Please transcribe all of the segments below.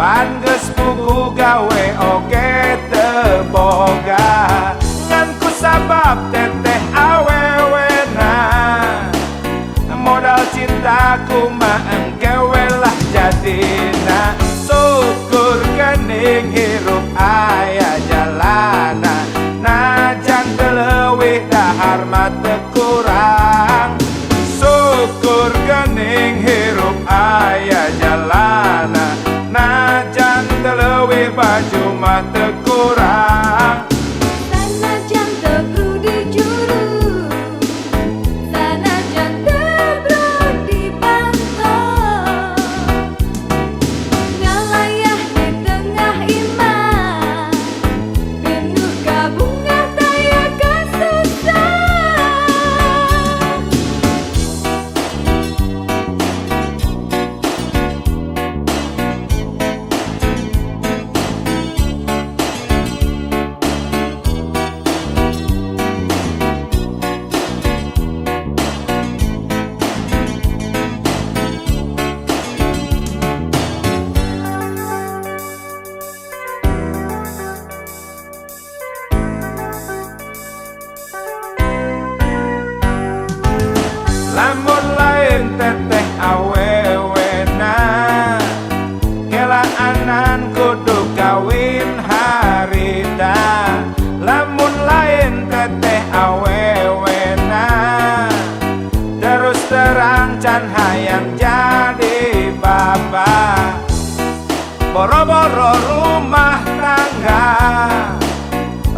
Pan geus puguh gawe oge teu boga, ngan kusabab teteh awewena modal cintaku mah engkewe lah jadina. Syukur geuning hirup aya jalana, najan teu leuwih dahar mah teu kurang. Syukur geuning hirup aya jalana, najan teu leuwih baju mah teu kurang. Sanajan teu kudu juru, sanajan teu brodi pantau, ngalayah di tengah iman, penuh kabungah taya kasusah. Lamun lain teteh awewena, kelaanan kudu kawin harita. Lamun lain teteh awewena, terus terang can hayang jadi bapak. Boro-boro rumah tangga,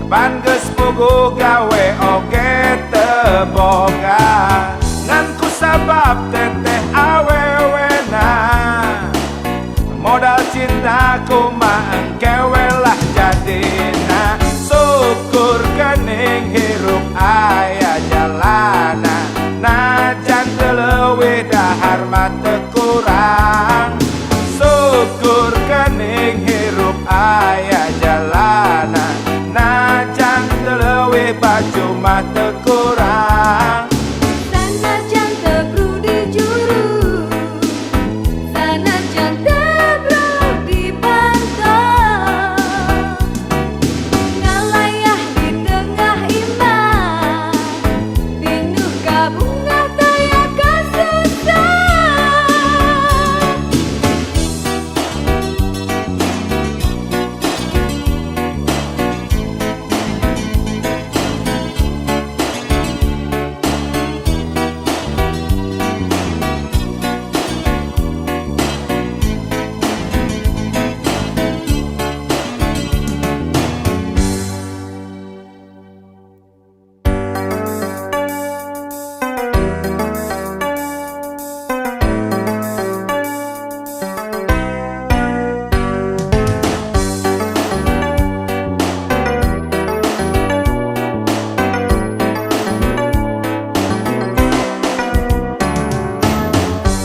pan geus puguh gawe oge teu boga, ngan kusabab teteh awewena modal cintaku mah engkewe lah jadina. Syukur geuning hirup aya jalana, najan teu leuwih dahar mah teu kurang. Syukur geuning hirup aya jalana, najan teu leuwih baju mah teu kurang. Sanajan teu kudu juru, sanajan teu brodi pantau, ngalayah di tengah iman, penuh kabungah taya kasusah.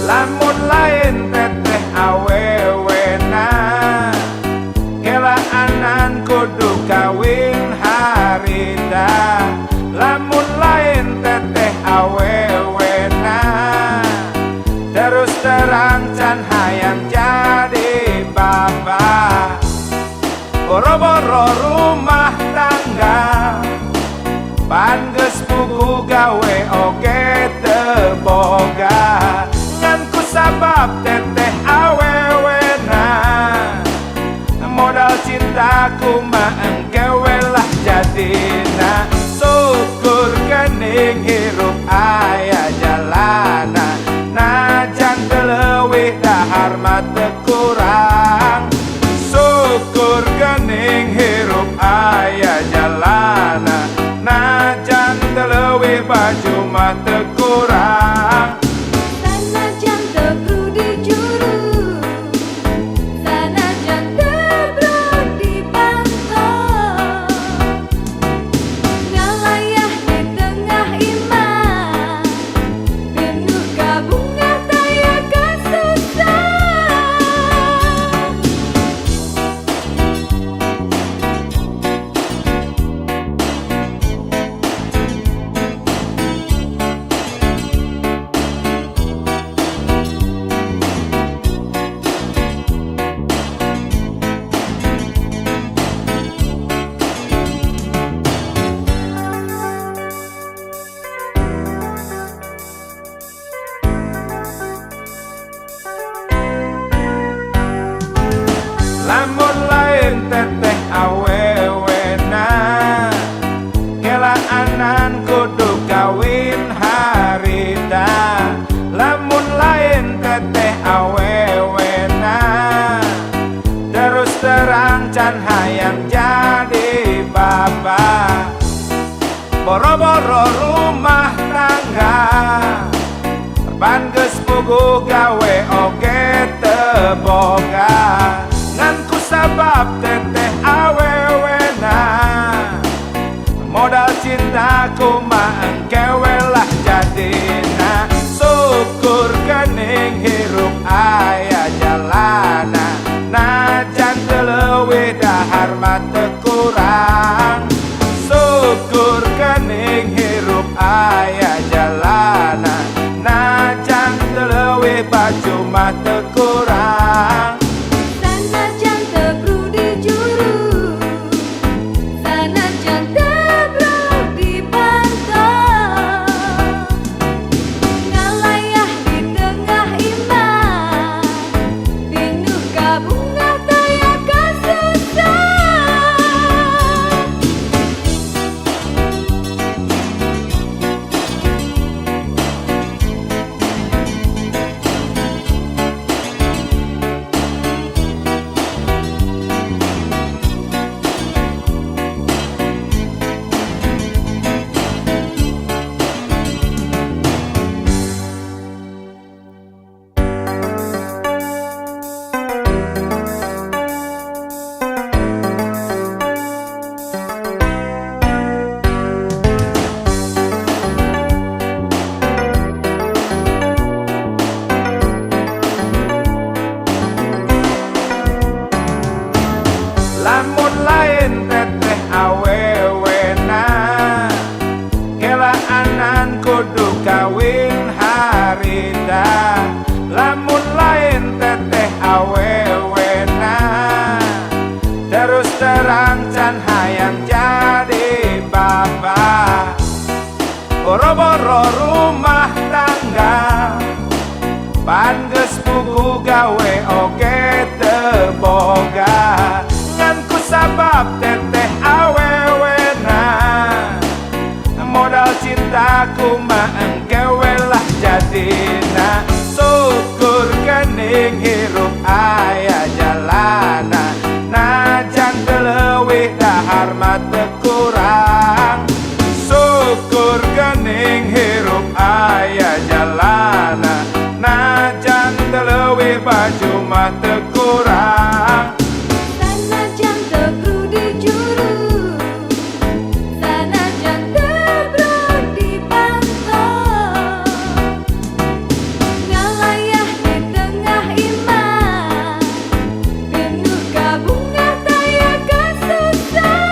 Lamun lain teteh awewena, kelaanan kudu kawin harita. Lamun lain teteh awewena, terus terang can hayang jadi bapak. Boro-boro rumah tangga, pan geus puguh gawe oge teu boga, ngan kusabab teteh awewena modal cintaku mah engkewe lah jadina. Syukur geuning hirup aya jalana, najan teu leuwih dahar mah teu kurang. Syukur geuning hirup aya jalana, najan teu leuwih baju lain teteh awewena, kelaanan kudu kawin harita. Lamun lain teteh awewena, terus terang can hayang jadi bapak. Boro-boro rumah tangga, ban geus puguh gawe oge teu boga. Ngan kusabab teteh awewena, modal cinta kumaha engkewe lah jadina. Syukur geuning hirup aya jalana, najan teu leuwih dahar mah teu kurang. Syukur geuning hirup aya jalana, najan teu leuwih baju mah teu kurang. Sanajan teu brudi juru, sanajan teu brudi pantau, ngalayah di tengah iman, pinuh kabungah daya kasusah. Lamun lain teteh awewena, kelaanan kudu kawin harita. Lamun lain teteh awewena, terus terang can hayang jadi bapak. Boro-boro rumah tangga, ban geus puguh gawe oge teu boga. Ngan kusabab teteh awewena, modal cinta kumaha engkewe lah jadina. Syukur geuning hirup aya jalana, najan teu leuwih dahar mah teu kurang. Syukur geuning hirup aya jalana, najan teu leuwih baju mah teu kurang. Sanajan teu brudi juru, sanajan teu brudi pantau, ngalayah di tengah iman, pinuh kabungah daya kasusah.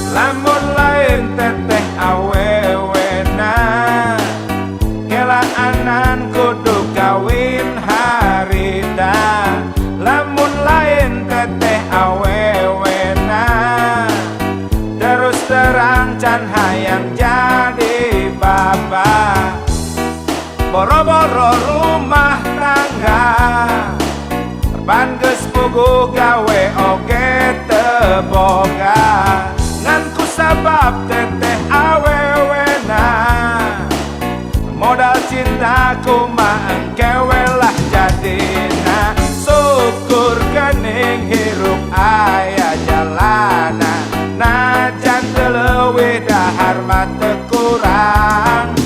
Lamun lain teteh awewena, kelaanan kudu kawin harita. Lamun lain teteh awewena, terus terang can hayang jadi bapak. Boro-boro rumah tangga, ban geus puguh gawe oge teu boga. Ngan kusabab teteh awewena, modal cinta kumaha engkewe lah jadina. Syukur geuning hirup aya jalana, najan teu leuwih dahar mah teu kurang.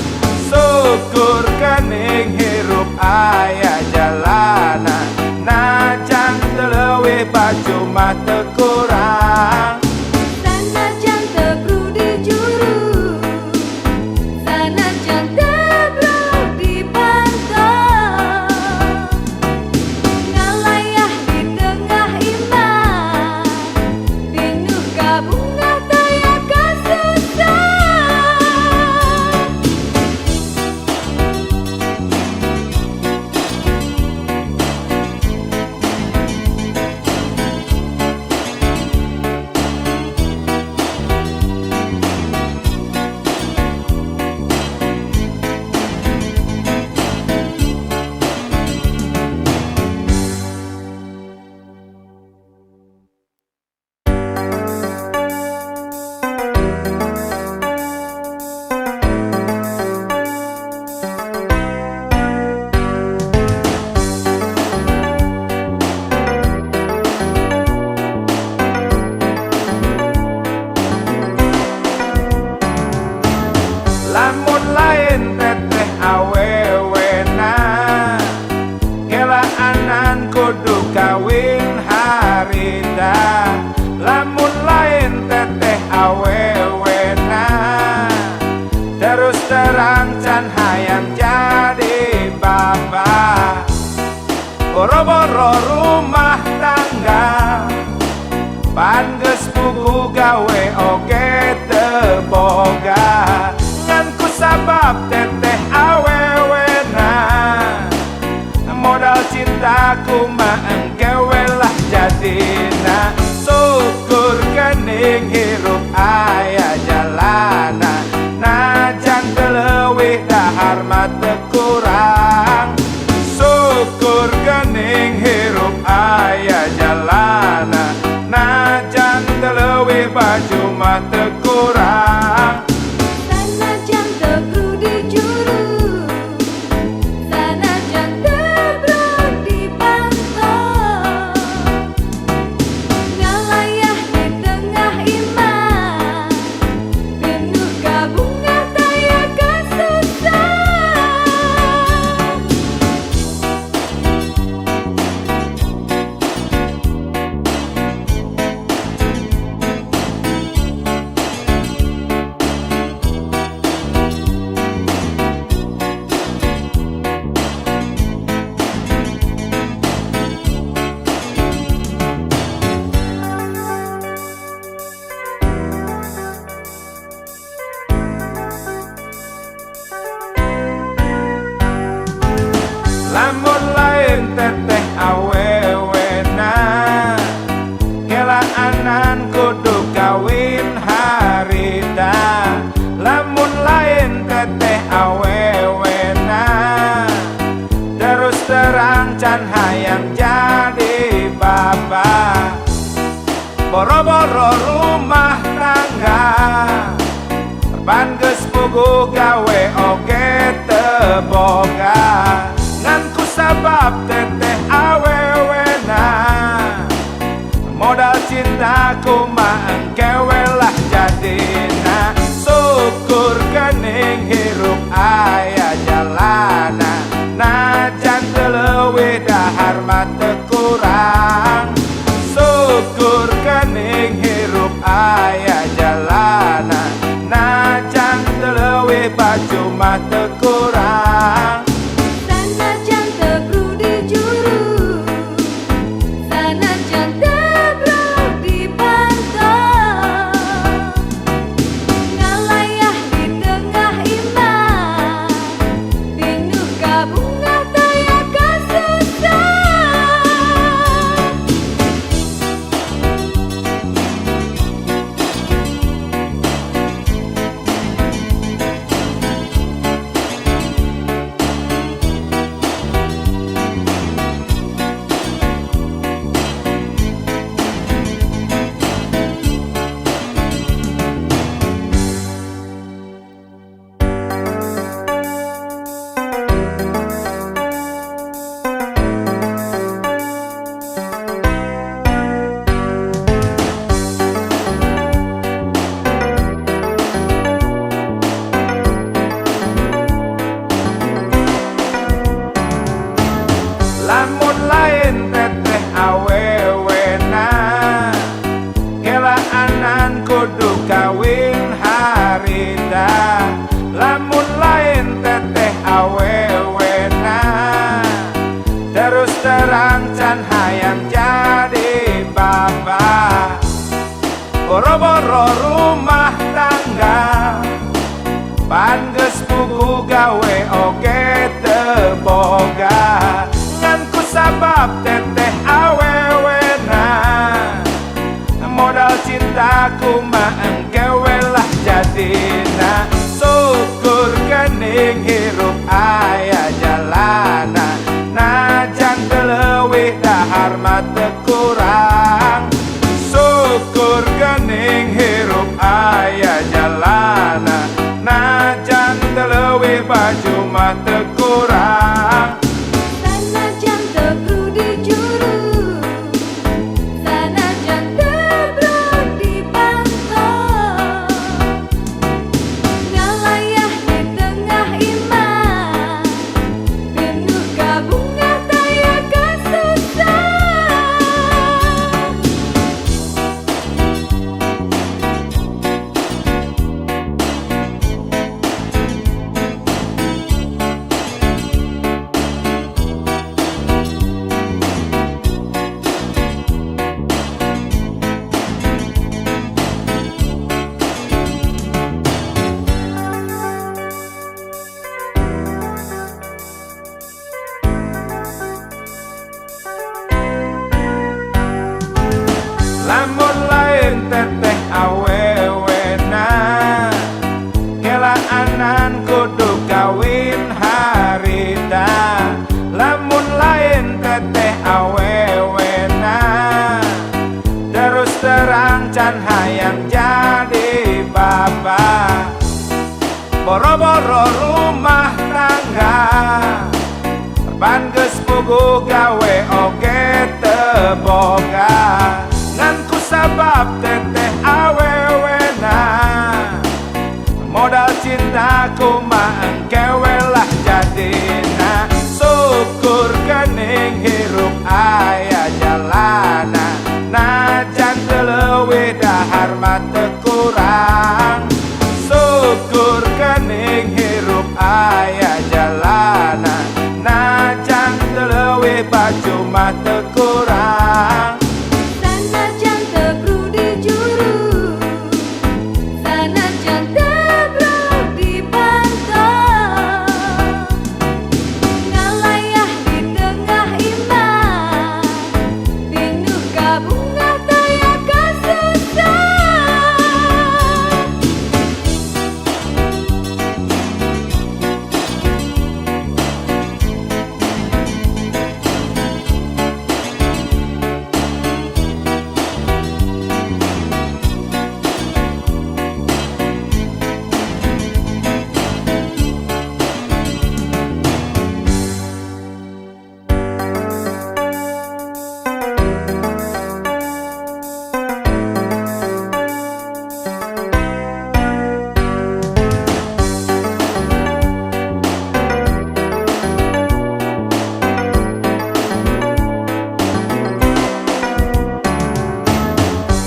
Syukur geuning hirup aya jalana, najan teu leuwih baju mah teu kurang. Sanajan teu brudi juru, sanajan teu brudi pantau, ngalayah di tengah kudu kawin harita, lamun lain teteh awewena. Terus terang can hayang jadi bapak, boro-boro rumah tangga, pan geus puguh gawe oge teu boga. Ngan kusabab teteh awewena, modal cintaku mah engkewe lah jadina. Syukur geuning hirup aya jalana, najan teu leuwih dahar mah teu kurang. Syukur geuning hirup aya jalana, najan teu leuwih baju mah teu kurang. Sanajan teu kudu juru, sanajan teu kudu pantau, ngalayah di tengah iman, penuh kabunga taya kasusah. Lamun lain teteh awewena, kelaanan kudu kawin harita. Lamun lain teteh awewena, terus terang can hayang jadi bapak, boro-boro rumah tangga, pan geus puguh gawe oge teu boga. Ngan kusabab teteh awewena, modal cintaku mah engkewe lah jadina. Syukur geuning hirup aya jalana, najan teu leuwih dahar mah teu kurang. Syukur geuning hirup aya jalana, najan teu leuwih baju mah teu kurang. Sanajan teu kudu juru, sanajan teu kudu pantau, ngalayah di tengah iman, penuh kabunga taya kasusah. Lamun lain teteh awewena, kelaanan kudu kawin harita. Lamun lain teteh awewena, terus terang can hayang jadi bapak, boro-boro rumah tangga, pan geus puguh gawe oge teu boga. Ngan kusabab teteh awewena, modal cintaku mah engkewe lah jadina. Syukur geuning hirup aya jalana, najan teu leuwih dahar mah teu kurang. Syukur geuning hirup aya jalana, najan teu leuwih baju mah teu kurang. Sanajan teu kudu juru, lamun lain teteh awewena kelaanan kudu kawin harita lamun lain teteh awewena terus terang can hayang jadi bapak boro-boro rumah tangga ban geus puguh gawe oge teu boga ngan kusabab teteh awewena modal cinta kumaha engkewe lah jadina syukur geuning hirup aya jalana najan teu leuwih dahar mah teu kurang syukur geuning hirup aya jalana najan teu leuwih baju mah teu kurang Sanajan teu brudi juru, sanajan teu brudi pantau, ngalayah di tengah iman, pinuh ka bunga taya kasusah.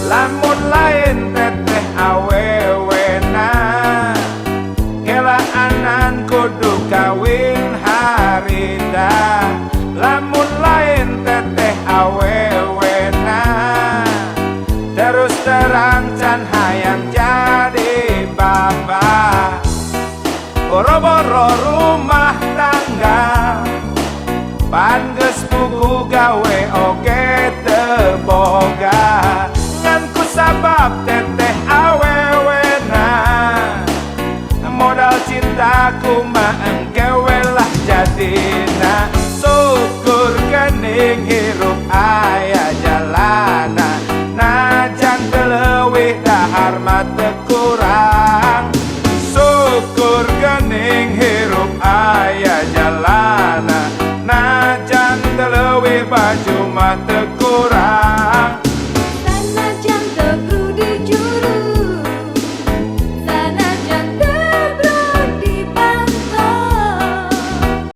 lamun lain teteh awewena kelaanan kudu kawin harita lamun lain teteh awewena terus terang can hayang jadi bapak boro-boro rumah tangga pan geus puguh gawe oge teu boga ngan kusabab teteh awewena modal cinta kumaha engkewe lah jadina syukur geuning hirup aya jalana najan teu leuwih dahar mah teu kurang syukur geuning hirup aya jalana najan teu leuwih baju mah teu kurang